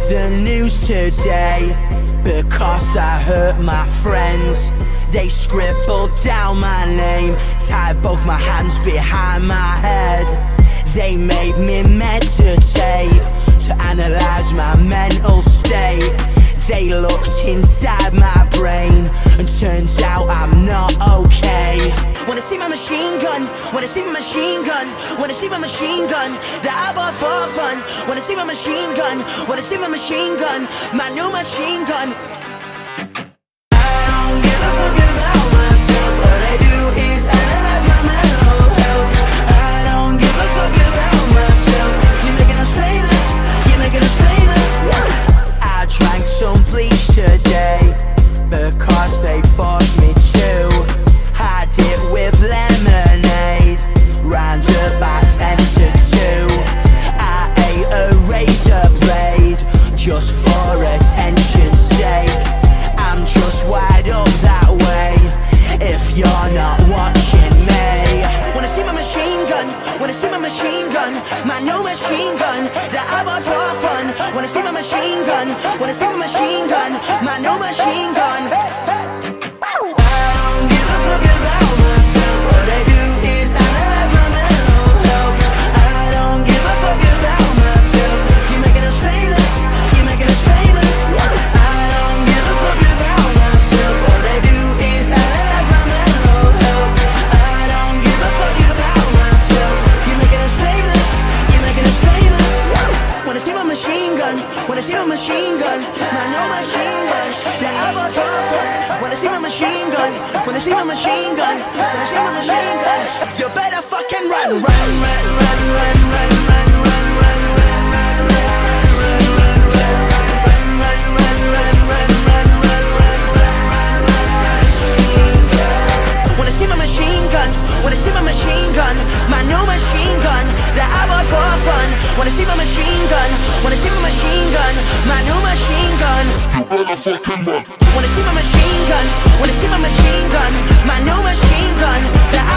the news today because I hurt my friends. They scribbled down my name, tied both my hands behind my head. They made me meditate to analyze my mental state. They looked inside my brain and turns out I'm not okay. Wanna see my machine gun, wanna see my machine gun, wanna see my machine gun that I bought for fun. Wanna see my machine gun, wanna see my machine gun, my new machine gun. I don't give a fuck about myself, all I do is analyze my mental health. I don't give a fuck about myself, you're making us famous, you're making us famous. I drank some bleach today because they forced me to. Had it with lemonade, round about 10 to 2. I ate a razor blade just for attention's sake. I'm just wired up that way if you're not watching me. Wanna see my machine gun, wanna see my machine gun, my new machine gun that I bought for fun. Wanna see my machine gun, wanna see my machine gun, my new machine gun. Wanna see my machine gun, my new machine gun that I bought for fun. Wanna see my machine gun, wanna see my machine gun, wanna see my machine gun. You better fucking run, run, run, run, run, run, run, run, run, run, run, run, wanna see my machine gun, wanna see my machine gun, my new machine gun that I bought for fun. Wanna see my machine gun, wanna see my machine gun, my new machine gun. You better fucking run. Wanna see my machine gun, wanna see my machine gun, my new machine gun that I